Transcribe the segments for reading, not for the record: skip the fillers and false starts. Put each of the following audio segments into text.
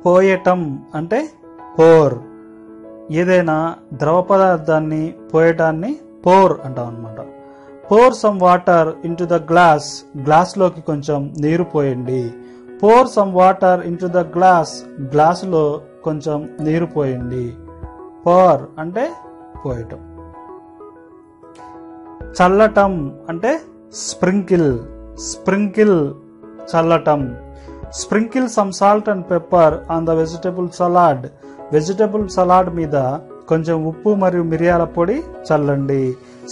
పోయటం అంటే పోర్. ఏదైనా ద్రవ పదార్థాన్ని పోయటాన్ని పోర్ అంటాం అనమాట. Pour some water into the glass, గ్లాస్లోకి కొంచెం నీరు పోయండి. Pour some water into the glass, గ్లాసులో కొంచెం నీరు పోయండి. పోర్ అంటే పోయటం. చల్లటం అంటే స్ప్రింకిల్, స్ప్రింకిల్ చల్లటం. Sprinkle some salt and pepper on the vegetable salad, vegetable salad మీద కొంచెం ఉప్పు మరియు మిరియాల పొడి చల్లండి.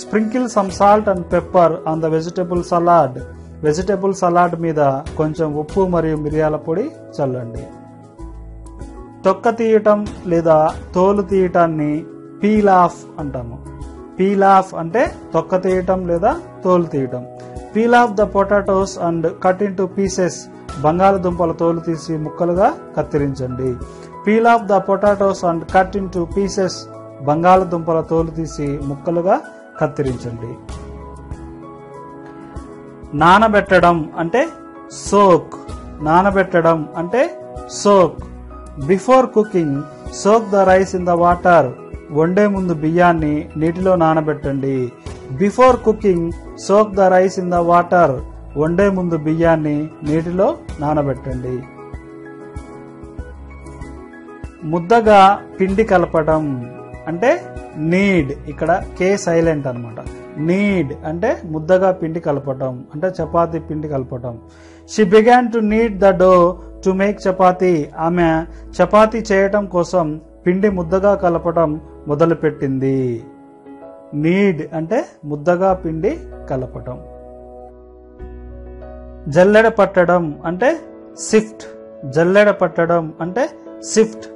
Sprinkle some salt and pepper on the vegetable salad, vegetable salad మీద కొంచెం ఉప్పు మరియు మిరియాల పొడి చల్లండి. తొక్క తీయటం లేదా తోలు తీయటాన్ని పీల్ ఆఫ్ అంటాము. పీల్ ఆఫ్ అంటే తొక్క తీయటం లేదా తోలు తీయటం. Peel off the potatoes and cut into pieces, బంగాళదుంపల తోలు తీసి ముక్కలుగా కత్తిరించండి. Peel off the potatoes and cut into pieces, బంగాళదుంపల తోలు తీసి ముక్కలుగా కత్తిరించండి. నానబెట్టడం అంటే సోక్, నానబెట్టడం అంటే soak. Before cooking soak the rice in the water, వండే ముందు బియ్యాన్ని నీటిలో నానబెట్టండి. Before cooking soak the rice in the water, వండే ముందు బియ్యాన్ని నీటిలో నానబెట్టండి. ముద్దగా పిండి కలపడం అంటే నీడ్, ఇక్కడ కే సైలెంట్ అనమాట. నీడ్ అంటే ముద్దగా పిండి కలపటం అంటే చపాతీ పిండి కలపటం. She began to knead the dough to make chapati, ఆమె చపాతీ చేయటం కోసం పిండి ముద్దగా కలపటం మొదలుపెట్టింది. నీడ్ అంటే ముద్దగా పిండి కలపటం. జల్లెడ పట్టడం అంటే సిఫ్ట్, జల్లెడ పట్టడం అంటే shift.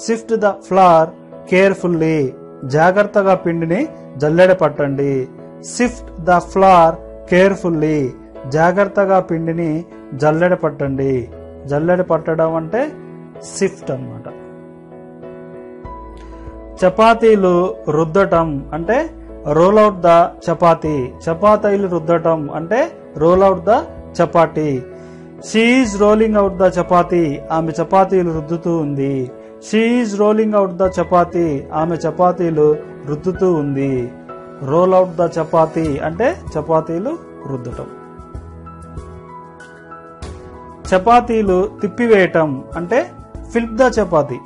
Shift the flower carefully, జాగ్రత్తగా పిండిని జల్లెడ పట్టండి. సిఫ్ట్ ద ఫ్లవర్ కేర్ఫుల్లీ, జాగ్రత్తగా పిండిని జల్లెడ పట్టండి. జల్లెడ పట్టడం అంటే సిఫ్ట్ అన్నమాట. చపాతీలు రుద్దటం అంటే రోల్ అవుట్ ద చపాతీ, చపాతీలు రుద్దటం అంటే roll out the chapati. She is rolling out the chapati, ఆమె చపాతీలు రుద్దుతూ ఉంది. She is rolling out the chapati, ఆమె చపాతీలు రుద్దుతూ ఉంది. రోల్ అవుట్ ద చపాతీ అంటే చపాతీలు రుద్దటం. చపాతీలు తిప్పివేయటం అంటే ఫ్లిప్ ద చపాతీ,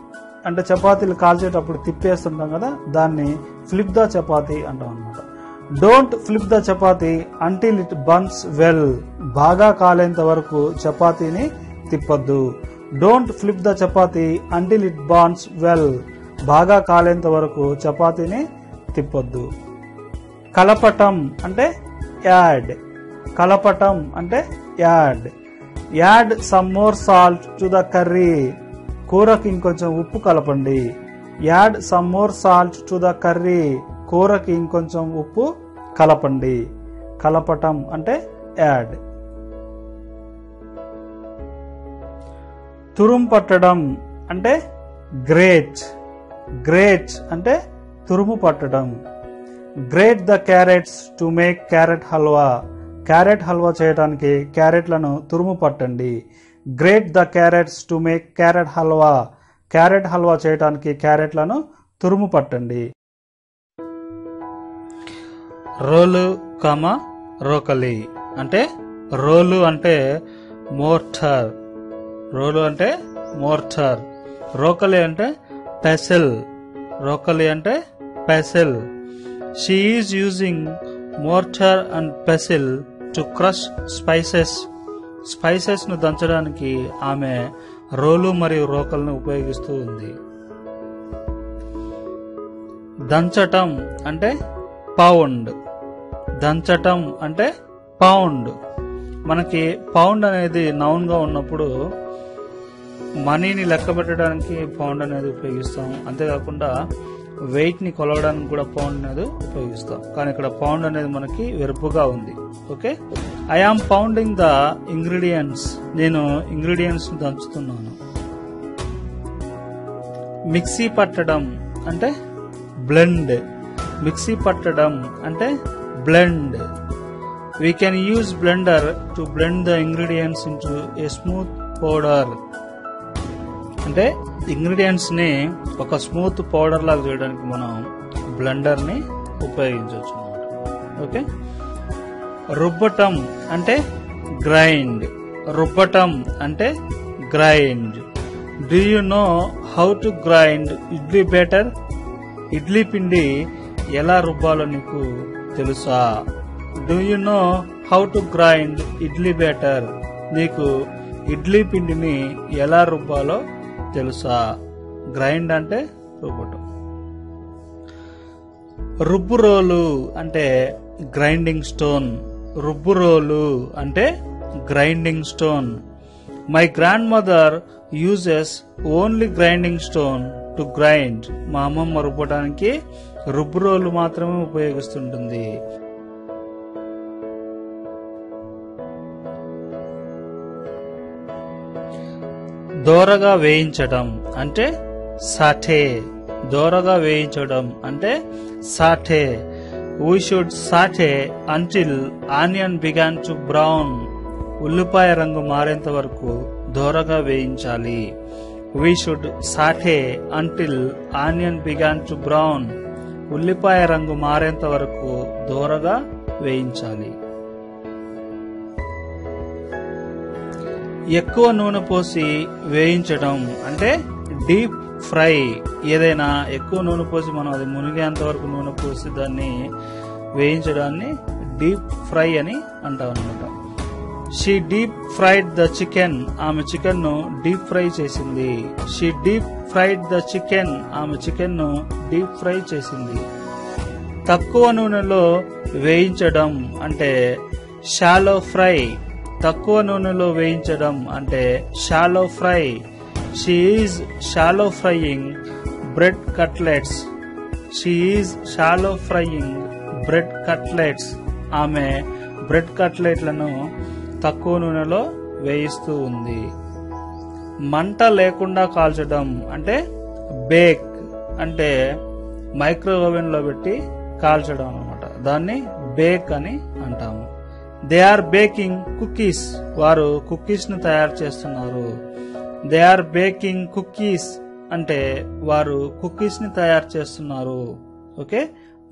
అంటే చపాతీలు కాల్చేటప్పుడు తిప్పేస్తుంటాం కదా, దాన్ని ఫ్లిప్ ద చపాతీ అంటాం అనమాట. Don't flip the chapati until it burns well, బాగా కాలేంత వరకు చపాతీని తిప్పొద్దు. Don't flip the chapati until it burns well, బాగా కాలేంత వరకు చపాతీని తిప్పొద్దు. కలపటం అంటే యాడ్, కలపటం అంటే add. Add some more salt to the curry, కూరకి ఇంకొంచెం ఉప్పు కలపండి. Add some more salt to the curry, కూరకి ఇంకొంచెం ఉప్పు కలపండి. కలపటం అంటే యాడ్. తురుము పట్టడం అంటే గ్రేట్, గ్రేట్ అంటే తురుము పట్టడం. Grate the carrots to make carrot halwa, carrot halwa చేయడానికి క్యారెట్లను తురుము పట్టండి. Grate the carrots to make carrot halwa, carrot halwa చేయడానికి క్యారెట్లను తురుము పట్టండి. రోలు కామ రోకలి అంటే రోలు అంటే మోర్టర్, రోలు అంటే మోర్టర్. రోకలి అంటే పెసిల్, రోకలి అంటే pestle. She is using mortar and pestle to crush spices, spices ను దంచడానికి ఆమె రోలు మరియు రోకలను ఉపయోగిస్తూ ఉంది. దంచటం అంటే పౌండ్, దంచటం అంటే పౌండ్. మనకి పౌండ్ అనేది నౌన్ గా ఉన్నప్పుడు మనీని లెక్క పెట్టడానికి పౌండ్ అనేది ఉపయోగిస్తాం, అంతేకాకుండా వెయిట్ ని కొలవడానికి కూడా పౌండ్ అనేది ఉపయోగిస్తాం. కానీ ఇక్కడ పౌండ్ అనేది మనకి వెర్బుగా ఉంది. Okay, I am pounding the ingredients, నేను ఇంగ్రీడియంట్స్ ని దంచుతున్నాను. మిక్సీ పట్టడం అంటే బ్లెండ్, మిక్సీ పట్టడం అంటే blend. We can use blender to blend the ingredients into a smooth powder. అంటే ఇంగ్రీడియంట్స్ ని ఒక స్మూత్ పౌడర్ లాగా చేయడానికి మనం బ్లెండర్ ని ఉపయోగించవచ్చు అన్నమాట. ఓకే, రుబ్బటం అంటే గ్రైండ్. రుబ్బటం అంటే grind. Do you know how to grind idli batter? Idli పిండి ఎలా రుబ్బాలో నీకు తెలుసా? Do you know how to grind idli batter? నీకు ఇడ్లీ పిండిని ఎలా రుబ్బాలో తెలుసా? గ్రైండ్ అంటే రుబ్బటం. రుబ్బురోలు అంటే గ్రైండింగ్ స్టోన్. రుబ్బురోలు అంటే grinding stone. My grandmother uses only grinding stone to grind. మా అమ్మమ్మ రుబ్బడానికి రుబ్బురోలు మాత్రమే ఉపయోగిస్తుంటుంది. దోరగా వేయించడం అంటే సాటే. దోరగా వేయించడం అంటే Sathe. We should saute until onion began to brown. ఉల్లిపాయ రంగు మారేంత వరకు దోరగా వేయించాలి. We should saute until onion began to brown. ఉల్లిపాయ రంగు మారేంత వరకు దోరగా వేయించాలి. ఎక్కువ నూనె పోసి వేయించడం అంటే డీప్ ఫ్రై. ఏదైనా ఎక్కువ నూనె పోసి మనం అది మునిగేంత వరకు నూనె పోసి దాన్ని వేయించడాన్ని డీప్ ఫ్రై అని అంటాం అనమాట. She deep fried the chicken. ఆమె చికెన్ ను డీప్ ఫ్రై చేసింది. She deep fried the chicken. ఆమె చికెన్ ను డీప్ ఫ్రై చేసింది. తక్కువ నూనెలో వేయించడం అంటే షాలో ఫ్రై. తక్కువ నూనెలో వేయించడం అంటే shallow fry. She is shallow frying bread cutlets. She is shallow frying bread cutlets. ఆమె బ్రెడ్ కట్లెట్లను తక్కువ నూనెలో వేయిస్తూ ఉంది. మంట లేకుండా కాల్చడం అంటే బేక్. అంటే మైక్రోవేవ్ లో పెట్టి కాల్చడం అన్నమాట. దాన్ని బేక్ అని అంటాము. They are baking cookies. వారు కుకీస్ ను తయారు చేస్తున్నారు. దే ఆర్ బేకింగ్ కుకీస్ అంటే వారు కుకీస్ ని తయారు చేస్తున్నారు. ఓకే,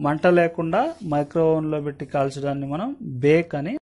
మంట లేకుండా మైక్రోవేవ్ లో పెట్టి కాల్చడాన్ని మనం బేక్ అని